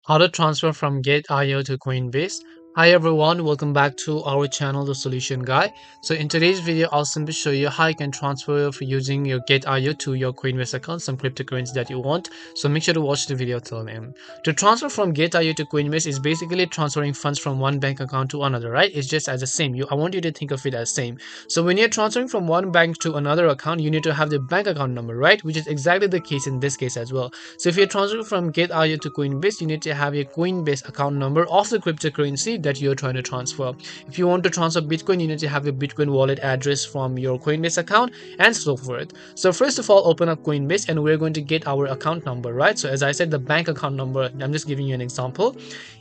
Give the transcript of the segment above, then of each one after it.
How to transfer from Gate.io to Coinbase. Hi everyone, welcome back to our channel, The Solution Guy. So in today's video, I'll simply show you how you can transfer for using your Gate.io to your Coinbase account, some cryptocurrency that you want. So make sure to watch the video till the end. To transfer from Gate.io to Coinbase is basically transferring funds from one bank account to another, right? It's just as the same. I want you to think of it as same. So when you're transferring from one bank to another account, you need to have the bank account number, right? Which is exactly the case in this case as well. So if you're transferring from Gate.io to Coinbase, you need to have a Coinbase account number of the cryptocurrency that you're trying to transfer. If you want to transfer Bitcoin, you need to have a Bitcoin wallet address from your Coinbase account and so forth. So first of all, open up Coinbase and we're going to get our account number, right? So as I said, the bank account number, I'm just giving you an example.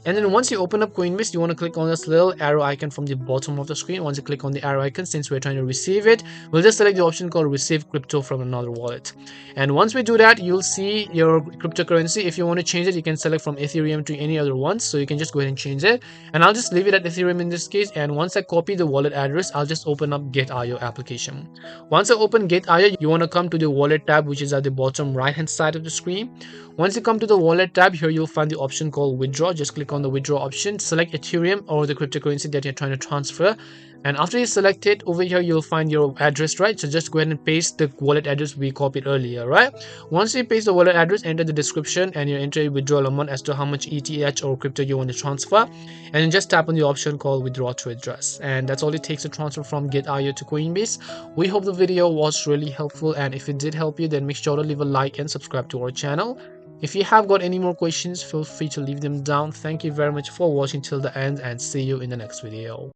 And then once you open up Coinbase, you want to click on this little arrow icon from the bottom of the screen. Once you click on the arrow icon, since we're trying to receive it, we'll just select the option called receive crypto from another wallet. And once we do that, you'll see your cryptocurrency. If you want to change it, you can select from Ethereum to any other one. So you can just go ahead and change it. And I'll just leave it at Ethereum in this case. And once I copy the wallet address, I'll just open up Gate.io application. Once I open Gate.io, you want to come to the wallet tab, which is at the bottom right hand side of the screen. Once you come to the wallet tab, here you'll find the option called withdraw. Just click on the withdraw option, select Ethereum or the cryptocurrency that you're trying to transfer. And after you select it, over here you'll find your address, right? So just go ahead and paste the wallet address we copied earlier, right? Once you paste the wallet address, enter the description and you enter a withdrawal amount as to how much ETH or crypto you want to transfer, and then just tap on the option called withdraw to address. And that's all it takes to transfer from Gate.io to Coinbase. We hope the video was really helpful, and if it did help you, then make sure to leave a like and subscribe to our channel. If you have got any more questions, feel free to leave them down. Thank you very much for watching till the end and see you in the next video.